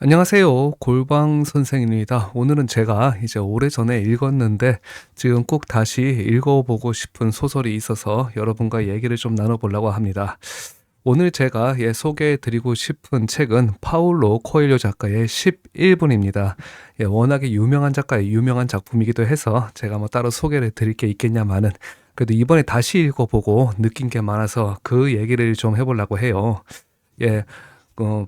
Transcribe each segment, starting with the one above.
안녕하세요. 골방 선생입니다. 오늘은 제가 이제 오래전에 읽었는데 지금 꼭 다시 읽어보고 싶은 소설이 있어서 여러분과 얘기를 좀 나눠보려고 합니다. 오늘 제가 소개해드리고 싶은 책은 파울로 코엘료 작가의 11분입니다. 워낙에 유명한 작가의 유명한 작품이기도 해서 제가 뭐 따로 소개를 드릴 게 있겠냐마는 그래도 이번에 다시 읽어보고 느낀 게 많아서 그 얘기를 좀 해보려고 해요. 예,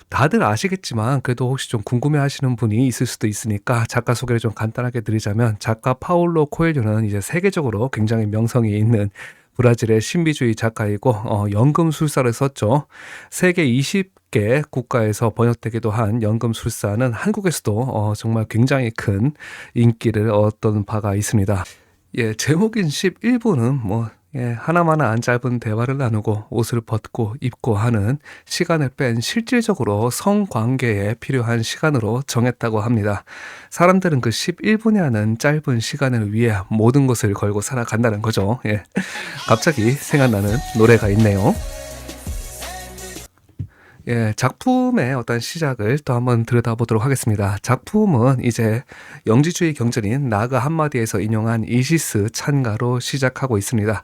다들 아시겠지만 그래도 혹시 좀 궁금해하시는 분이 있을 수도 있으니까 작가 소개를 좀 간단하게 드리자면 작가 파울로 코엘료는 이제 세계적으로 굉장히 명성이 있는 브라질의 신비주의 작가이고 연금술사를 썼죠. 세계 20개 국가에서 번역되기도 한 연금술사는 한국에서도 정말 굉장히 큰 인기를 얻던 바가 있습니다. 제목인 11부는 하나마나 안 짧은 대화를 나누고 옷을 벗고 입고 하는 시간을 뺀 실질적으로 성관계에 필요한 시간으로 정했다고 합니다. 사람들은 그 11분이라는 짧은 시간을 위해 모든 것을 걸고 살아간다는 거죠. 갑자기 생각나는 노래가 있네요. 작품의 어떤 시작을 또 한번 들여다보도록 하겠습니다. 작품은 이제 영지주의 경전인 나그 한마디에서 인용한 이시스 찬가로 시작하고 있습니다.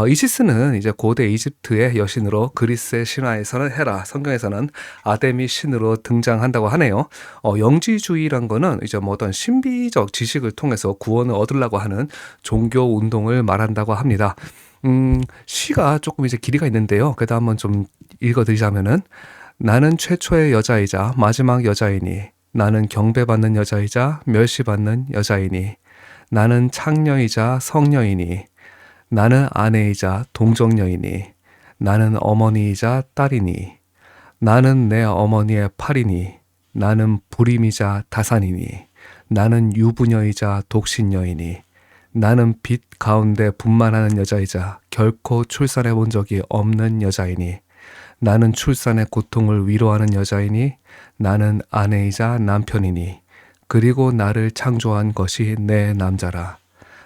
이시스는 이제 고대 이집트의 여신으로 그리스의 신화에서는 헤라, 성경에서는 아데미 신으로 등장한다고 하네요. 영지주의란 거는 이제 뭐 어떤 신비적 지식을 통해서 구원을 얻으려고 하는 종교 운동을 말한다고 합니다. 시가 조금 이제 길이가 있는데요. 그래도 한번 좀 읽어드리자면은 나는 최초의 여자이자 마지막 여자이니 나는 경배받는 여자이자 멸시받는 여자이니 나는 창녀이자 성녀이니 나는 아내이자 동정녀이니 나는 어머니이자 딸이니 나는 내 어머니의 팔이니 나는 불임이자 다산이니 나는 유부녀이자 독신녀이니 나는 빛 가운데 분만하는 여자이자 결코 출산해 본 적이 없는 여자이니 나는 출산의 고통을 위로하는 여자이니 나는 아내이자 남편이니 그리고 나를 창조한 것이 내 남자라.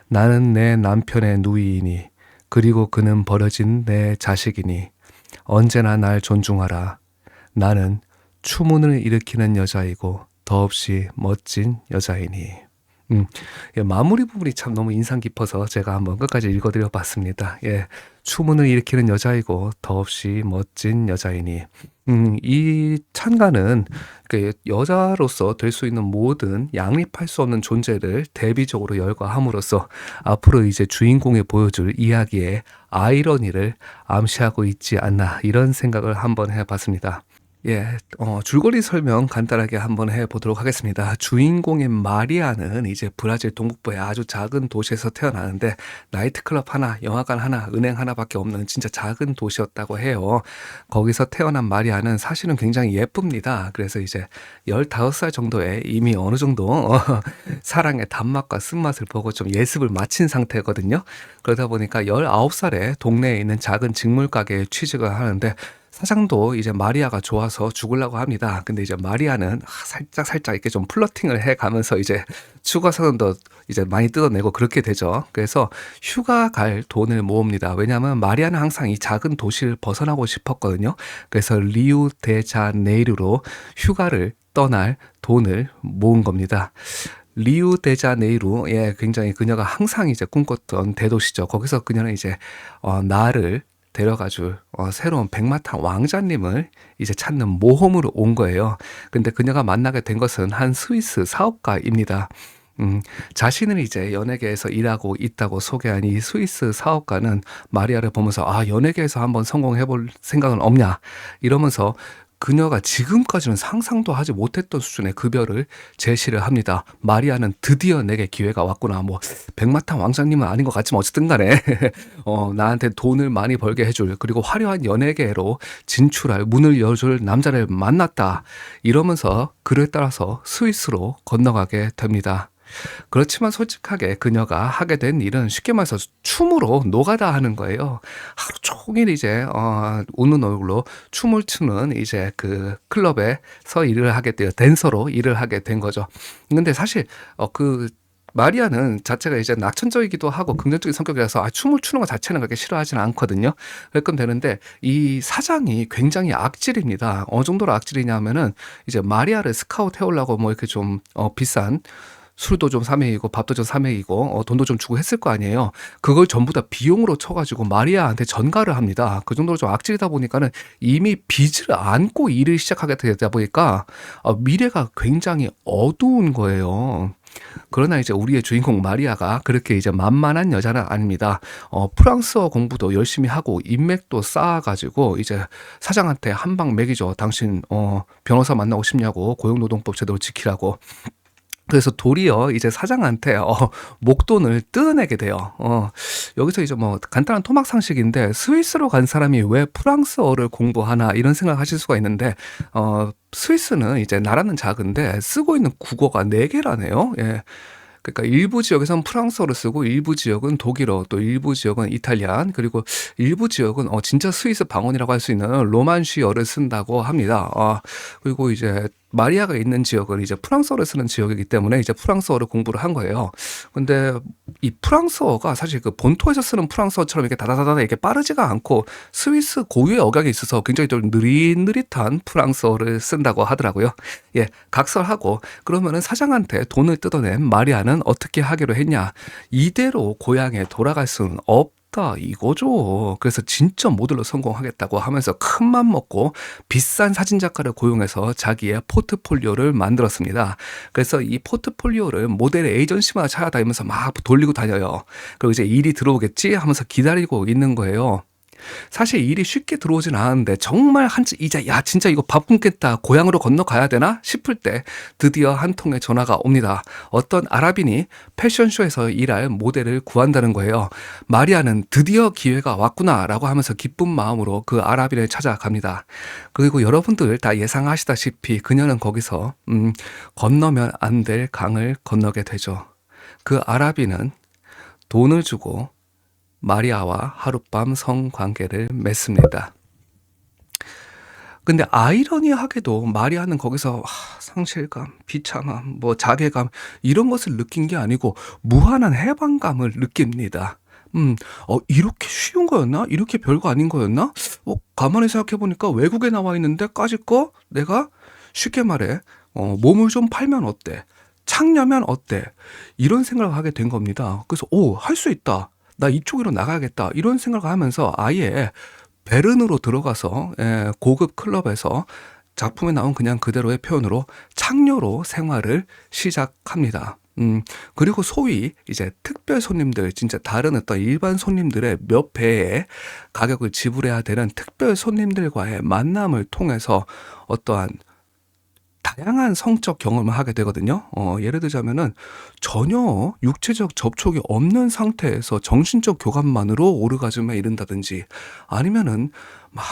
나는 내 남편의 누이이니 그리고 그는 버려진 내 자식이니 언제나 날 존중하라. 나는 추문을 일으키는 여자이고 더없이 멋진 여자이니. 마무리 부분이 참 너무 인상 깊어서 제가 한번 끝까지 읽어드려 봤습니다. 추문을 일으키는 여자이고 더없이 멋진 여자이니. 이 찬가는 그 여자로서 될 수 있는 모든 양립할 수 없는 존재를 대비적으로 열거함으로써 앞으로 이제 주인공이 보여줄 이야기의 아이러니를 암시하고 있지 않나 이런 생각을 한번 해봤습니다. 줄거리 설명 간단하게 한번 해보도록 하겠습니다. 주인공인 마리아는 이제 브라질 동북부의 아주 작은 도시에서 태어나는데 나이트클럽 하나, 영화관 하나, 은행 하나밖에 없는 진짜 작은 도시였다고 해요. 거기서 태어난 마리아는 사실은 굉장히 예쁩니다. 그래서 이제 15살 정도에 이미 어느 정도 사랑의 단맛과 쓴맛을 보고 좀 예습을 마친 상태거든요. 그러다 보니까 19살에 동네에 있는 작은 직물 가게에 취직을 하는데 사장도 이제 마리아가 좋아서 죽으려고 합니다. 근데 이제 마리아는 살짝 이렇게 좀 플러팅을 해 가면서 이제 추가 사돈도 이제 많이 뜯어내고 그렇게 되죠. 그래서 휴가 갈 돈을 모읍니다. 왜냐하면 마리아는 항상 이 작은 도시를 벗어나고 싶었거든요. 그래서 리우데자네이루로 휴가를 떠날 돈을 모은 겁니다. 리우데자네이루, 굉장히 그녀가 항상 이제 꿈꿨던 대도시죠. 거기서 그녀는 이제 나를 데려가줄 새로운 백마탄 왕자님을 이제 찾는 모험으로 온 거예요. 근데 그녀가 만나게 된 것은 한 스위스 사업가입니다. 자신은 이제 연예계에서 일하고 있다고 소개한 이 스위스 사업가는 마리아를 보면서 연예계에서 한번 성공해볼 생각은 없냐 이러면서 그녀가 지금까지는 상상도 하지 못했던 수준의 급여를 제시를 합니다. 마리아는 드디어 내게 기회가 왔구나. 뭐 백마탄 왕자님은 아닌 것 같지만 어쨌든 간에 나한테 돈을 많이 벌게 해줄 그리고 화려한 연예계로 진출할 문을 열어줄 남자를 만났다. 이러면서 그를 따라서 스위스로 건너가게 됩니다. 그렇지만 솔직하게 그녀가 하게 된 일은 쉽게 말해서 춤으로 노가다 하는 거예요. 하루 종일 이제 웃는 얼굴로 춤을 추는 이제 그 클럽에서 일을 하게 돼요. 댄서로 일을 하게 된 거죠. 근데 사실 그 마리아는 자체가 이제 낙천적이기도 하고 긍정적인 성격이라서 춤을 추는 것 자체는 그렇게 싫어하지는 않거든요. 그러면 되는데 이 사장이 굉장히 악질입니다. 어느 정도로 악질이냐면은 이제 마리아를 스카우트 해오려고 뭐 이렇게 좀 비싼 술도 좀 사 먹이고 밥도 좀 사 먹이고 돈도 좀 주고 했을 거 아니에요. 그걸 전부 다 비용으로 쳐 가지고 마리아한테 전가를 합니다. 그 정도로 좀 악질이다 보니까는 이미 빚을 안고 일을 시작하게 되다 보니까 미래가 굉장히 어두운 거예요. 그러나 이제 우리의 주인공 마리아가 그렇게 이제 만만한 여자는 아닙니다. 프랑스어 공부도 열심히 하고 인맥도 쌓아 가지고 이제 사장한테 한 방 먹이죠. "당신 변호사 만나고 싶냐고. 고용노동법 제대로 지키라고." 그래서 도리어 이제 사장한테 목돈을 뜯어내게 돼요. 여기서 이제 뭐 간단한 토막 상식인데 '스위스로 간 사람이 왜 프랑스어를 공부하나.' 이런 생각하실 수가 있는데 스위스는 이제 나라는 작은데 쓰고 있는 국어가 4 개라네요. 예. 그러니까 일부 지역에서는 프랑스어를 쓰고 일부 지역은 독일어, 또 일부 지역은 이탈리안, 그리고 일부 지역은 진짜 스위스 방언이라고 할 수 있는 로만쉬어를 쓴다고 합니다. 그리고 이제 마리아가 있는 지역은 이제 프랑스어를 쓰는 지역이기 때문에 이제 프랑스어를 공부를 한 거예요. 근데 이 프랑스어가 사실 그 본토에서 쓰는 프랑스어처럼 이렇게 다다다다 이렇게 빠르지가 않고 스위스 고유의 억양이 있어서 굉장히 좀 느릿느릿한 프랑스어를 쓴다고 하더라고요. 예, 각설하고 그러면은 사장한테 돈을 뜯어낸 마리아는 어떻게 하기로 했냐? 이대로 고향에 돌아갈 수는 없다 이거죠. 그래서 진짜 모델로 성공하겠다고 하면서 큰맘 먹고 비싼 사진작가를 고용해서 자기의 포트폴리오를 만들었습니다. 그래서 이 포트폴리오를 모델 에이전시마다 찾아다니면서 막 돌리고 다녀요. 그리고 이제 일이 들어오겠지 하면서 기다리고 있는 거예요. 사실 일이 쉽게 들어오진 않았는데 정말 이제 '야 진짜 이거 밥 굶겠다. 고향으로 건너가야 되나?' 싶을 때 드디어 한 통의 전화가 옵니다. 어떤 아랍인이 패션쇼에서 일할 모델을 구한다는 거예요. 마리아는 '드디어 기회가 왔구나.'라고 하면서 기쁜 마음으로 그 아랍인을 찾아갑니다. 그리고 여러분들 다 예상하시다시피 그녀는 거기서 건너면 안 될 강을 건너게 되죠. 그 아랍인은 돈을 주고 마리아와 하룻밤 성관계를 맺습니다. 근데 아이러니하게도 마리아는 거기서 상실감, 비참함, 뭐 자괴감 이런 것을 느낀 게 아니고 무한한 해방감을 느낍니다. '이렇게 쉬운 거였나? 이렇게 별거 아닌 거였나? 가만히 생각해 보니까 외국에 나와 있는데 까짓 거 내가 쉽게 말해 몸을 좀 팔면 어때? 창녀면 어때?' 이런 생각을 하게 된 겁니다. 그래서 '오 할 수 있다. 나 이쪽으로 나가야겠다.' 이런 생각을 하면서 아예 베른으로 들어가서 고급 클럽에서 작품에 나온 그냥 그대로의 표현으로 창녀로 생활을 시작합니다. 그리고 소위 이제 특별 손님들, 진짜 다른 어떤 일반 손님들의 몇 배의 가격을 지불해야 되는 특별 손님들과의 만남을 통해서 어떠한 다양한 성적 경험을 하게 되거든요. 예를 들자면은 전혀 육체적 접촉이 없는 상태에서 정신적 교감만으로 오르가즘에 이른다든지, 아니면은 막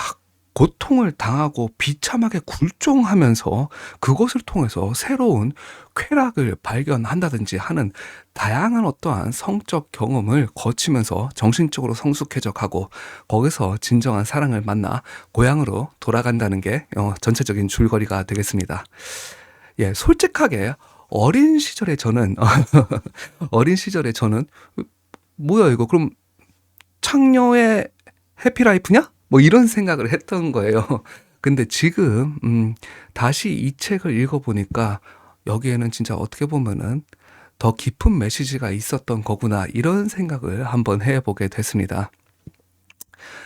고통을 당하고 비참하게 굴종하면서 그것을 통해서 새로운 쾌락을 발견한다든지 하는 다양한 어떠한 성적 경험을 거치면서 정신적으로 성숙해져 가고, 거기서 진정한 사랑을 만나 고향으로 돌아간다는 게 전체적인 줄거리가 되겠습니다. 예, 솔직하게 어린 시절에 저는 어린 시절에 저는 '뭐야 이거 그럼 창녀의 해피라이프냐?' 뭐 이런 생각을 했던 거예요. 근데 지금 다시 이 책을 읽어 보니까 여기에는 진짜 어떻게 보면은 '더 깊은 메시지가 있었던 거구나.' 이런 생각을 한번 해 보게 됐습니다.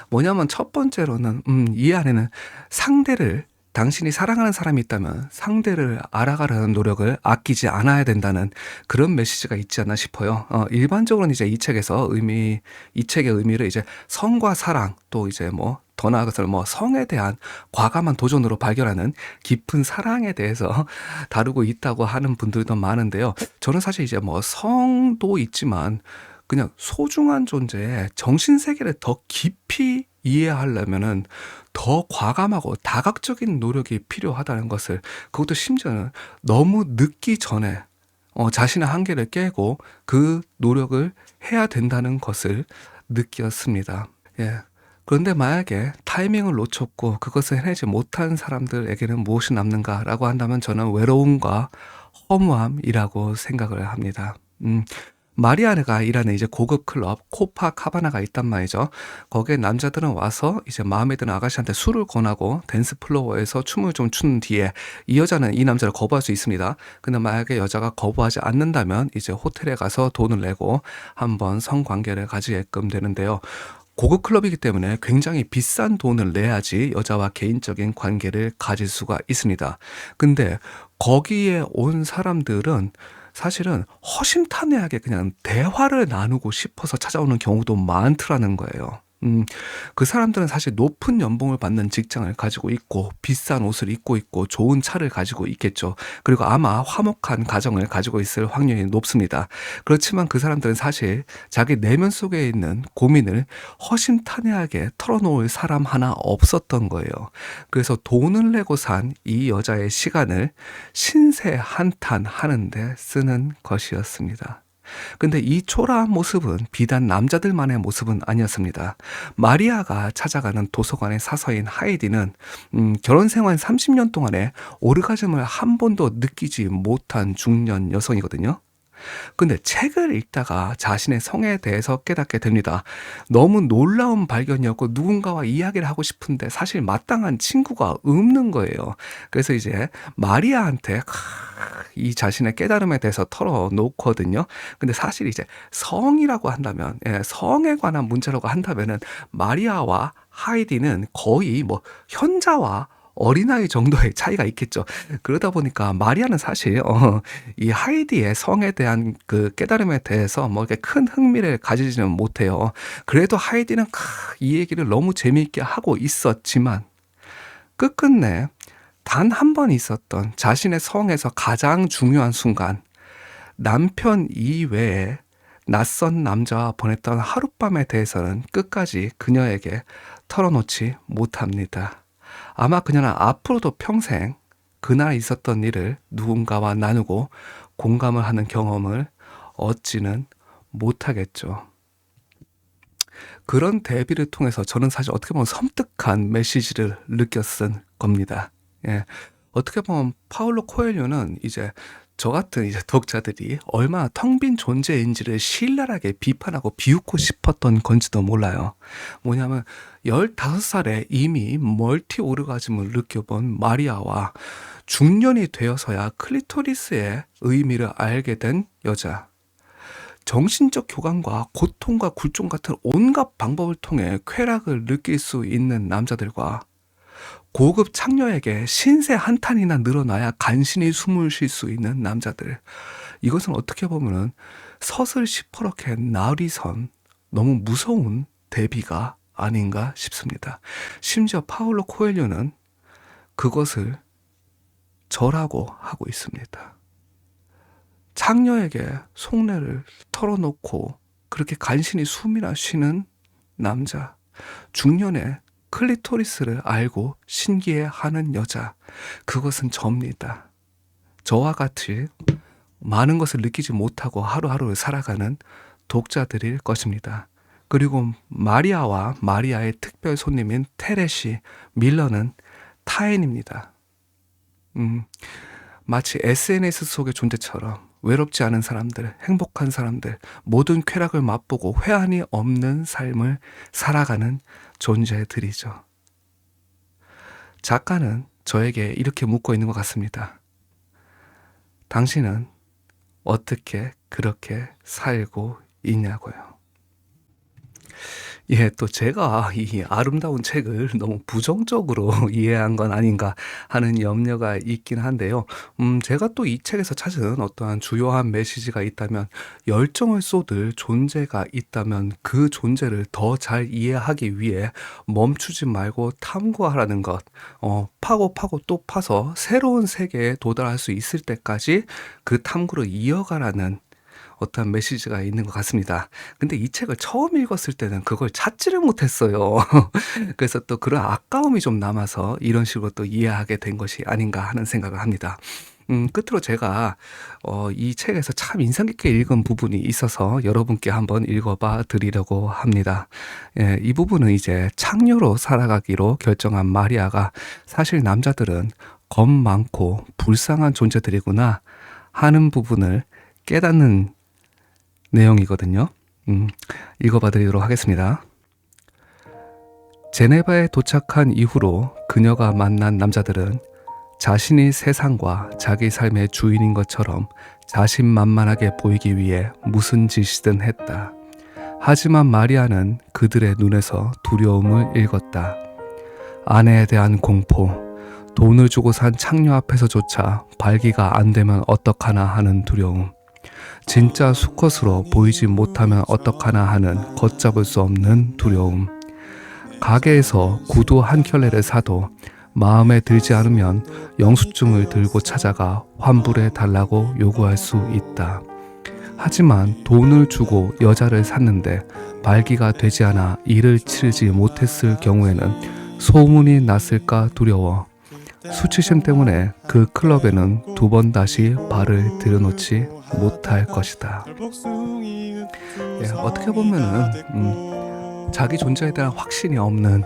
뭐냐면 첫 번째로는 이 안에는 상대를, 당신이 사랑하는 사람이 있다면 상대를 알아가려는 노력을 아끼지 않아야 된다는 그런 메시지가 있지 않나 싶어요. 일반적으로는 이제 이 책의 의미를 이제 성과 사랑, 또 이제 뭐 더 나아가서는 뭐 성에 대한 과감한 도전으로 발견하는 깊은 사랑에 대해서 다루고 있다고 하는 분들도 많은데요. 저는 사실 이제 뭐 성도 있지만 그냥 소중한 존재의 정신 세계를 더 깊이 이해하려면은 더 과감하고 다각적인 노력이 필요하다는 것을, 그것도 심지어는 너무 늦기 전에 자신의 한계를 깨고 그 노력을 해야 된다는 것을 느꼈습니다. 예. 그런데 만약에 타이밍을 놓쳤고 그것을 해내지 못한 사람들에게는 무엇이 남는가라고 한다면 저는 외로움과 허무함이라고 생각을 합니다. 음. 마리아가 일하는 이제 고급 클럽 코파카바나가 있단 말이죠. 거기에 남자들은 와서 이제 마음에 드는 아가씨한테 술을 권하고 댄스 플로어에서 춤을 좀 춘 뒤에 이 여자는 이 남자를 거부할 수 있습니다. 근데 만약에 여자가 거부하지 않는다면 이제 호텔에 가서 돈을 내고 한번 성관계를 가지게끔 되는데요. 고급 클럽이기 때문에 굉장히 비싼 돈을 내야지 여자와 개인적인 관계를 가질 수가 있습니다. 근데 거기에 온 사람들은 사실은 허심탄회하게 그냥 대화를 나누고 싶어서 찾아오는 경우도 많더라는 거예요. 그 사람들은 사실 높은 연봉을 받는 직장을 가지고 있고 비싼 옷을 입고 있고 좋은 차를 가지고 있겠죠. 그리고 아마 화목한 가정을 가지고 있을 확률이 높습니다. 그렇지만 그 사람들은 사실 자기 내면 속에 있는 고민을 허심탄회하게 털어놓을 사람 하나 없었던 거예요. 그래서 돈을 내고 산 이 여자의 시간을 신세 한탄하는데 쓰는 것이었습니다. 근데 이 초라한 모습은 비단 남자들만의 모습은 아니었습니다. 마리아가 찾아가는 도서관의 사서인 하이디는 결혼 생활 30년 동안에 오르가즘을 한 번도 느끼지 못한 중년 여성이거든요. 근데 책을 읽다가 자신의 성에 대해서 깨닫게 됩니다. 너무 놀라운 발견이었고 누군가와 이야기를 하고 싶은데 사실 마땅한 친구가 없는 거예요. 그래서 이제 마리아한테 이 자신의 깨달음에 대해서 털어놓거든요. 근데 사실 이제 성이라고 한다면, 성에 관한 문제라고 한다면은 마리아와 하이디는 거의 뭐 현자와 어린아이 정도의 차이가 있겠죠. 그러다 보니까 마리아는 사실 이 하이디의 성에 대한 그 깨달음에 대해서 뭐 이렇게 큰 흥미를 가지지는 못해요. 그래도 하이디는 이 얘기를 너무 재미있게 하고 있었지만 끝끝내 단 한 번 있었던 자신의 성에서 가장 중요한 순간, 남편 이외에 낯선 남자와 보냈던 하룻밤에 대해서는 끝까지 그녀에게 털어놓지 못합니다. 아마 그녀는 앞으로도 평생 그날 있었던 일을 누군가와 나누고 공감을 하는 경험을 얻지는 못하겠죠. 그런 대비를 통해서 저는 사실 어떻게 보면 섬뜩한 메시지를 느꼈은 겁니다. 예. 어떻게 보면 파울로 코엘료는 이제 저 같은 이제 독자들이 얼마나 텅 빈 존재인지를 신랄하게 비판하고 비웃고 싶었던 건지도 몰라요. 뭐냐면 15살에 이미 멀티 오르가즘을 느껴본 마리아와 중년이 되어서야 클리토리스의 의미를 알게 된 여자. 정신적 교감과 고통과 굴종 같은 온갖 방법을 통해 쾌락을 느낄 수 있는 남자들과 고급 창녀에게 신세 한탄이나 늘어나야 간신히 숨을 쉴 수 있는 남자들. 이것은 어떻게 보면은 서슬 시퍼렇게 나리선 너무 무서운 대비가 아닌가 싶습니다. 심지어 파울로 코엘료는 그것을 절하고 하고 있습니다. 창녀에게 속내를 털어놓고 그렇게 간신히 숨이나 쉬는 남자, 중년의 클리토리스를 알고 신기해하는 여자, 그것은 접니다. 저와 같이 많은 것을 느끼지 못하고 하루하루를 살아가는 독자들일 것입니다. 그리고 마리아와 마리아의 특별 손님인 테레시, 밀러는 타인입니다. 마치 SNS 속의 존재처럼 외롭지 않은 사람들, 행복한 사람들, 모든 쾌락을 맛보고 회한이 없는 삶을 살아가는 존재들이죠. 작가는 저에게 이렇게 묻고 있는 것 같습니다. 당신은 어떻게 그렇게 살고 있냐고요. 예, 또 제가 이 아름다운 책을 너무 부정적으로 이해한 건 아닌가 하는 염려가 있긴 한데요. 제가 또 이 책에서 찾은 어떠한 주요한 메시지가 있다면, 열정을 쏟을 존재가 있다면 그 존재를 더 잘 이해하기 위해 멈추지 말고 탐구하라는 것. 파고 파고 또 파서 새로운 세계에 도달할 수 있을 때까지 그 탐구를 이어가라는 어떠한 메시지가 있는 것 같습니다. 근데 이 책을 처음 읽었을 때는 그걸 찾지를 못했어요. 그래서 또 그런 아까움이 좀 남아서 이런 식으로 또 이해하게 된 것이 아닌가 하는 생각을 합니다. 끝으로 제가 이 책에서 참 인상 깊게 읽은 부분이 있어서 여러분께 한번 읽어봐 드리려고 합니다. 예, 이 부분은 이제 창녀로 살아가기로 결정한 마리아가 사실 남자들은 겁 많고 불쌍한 존재들이구나 하는 부분을 깨닫는 내용이거든요. 읽어봐 드리도록 하겠습니다. 제네바에 도착한 이후로 그녀가 만난 남자들은 자신이 세상과 자기 삶의 주인인 것처럼 자신만만하게 보이기 위해 무슨 짓이든 했다. 하지만 마리아는 그들의 눈에서 두려움을 읽었다. 아내에 대한 공포, 돈을 주고 산 창녀 앞에서조차 발기가 안 되면 어떡하나 하는 두려움, 진짜 수컷으로 보이지 못하면 어떡하나 하는 걷잡을 수 없는 두려움, 가게에서 구두 한 켤레를 사도 마음에 들지 않으면 영수증을 들고 찾아가 환불해 달라고 요구할 수 있다. 하지만 돈을 주고 여자를 샀는데 발기가 되지 않아 일을 치르지 못했을 경우에는 소문이 났을까 두려워 수치심 때문에 그 클럽에는 2번 다시 발을 들여놓지 못할 것이다. 어떻게 보면은 자기 존재에 대한 확신이 없는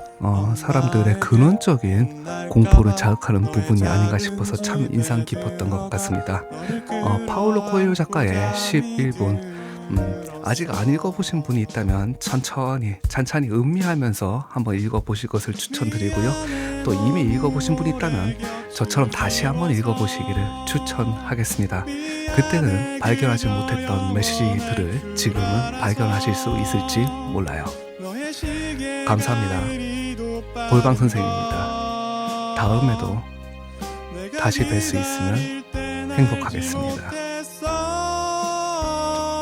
사람들의 근원적인 공포를 자극하는 부분이 아닌가 싶어서 참 인상 깊었던 것 같습니다. 파울로 코엘ho 작가의 11분 아직 안 읽어보신 분이 있다면 찬찬히 음미하면서 한번 읽어보실 것을 추천드리고요. 또 이미 읽어보신 분이 있다면 저처럼 다시 한번 읽어보시기를 추천하겠습니다. 그때는 발견하지 못했던 메시지들을 지금은 발견하실 수 있을지 몰라요. 감사합니다. 볼방 선생입니다. 다음에도 다시 뵐 수 있으면 행복하겠습니다.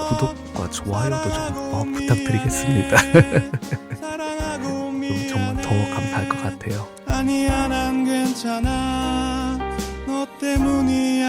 구독과 좋아요도 좀 부탁드리겠습니다. 정말 더 감사할 것 같아요. 아니야 난 괜찮아 너 때문이야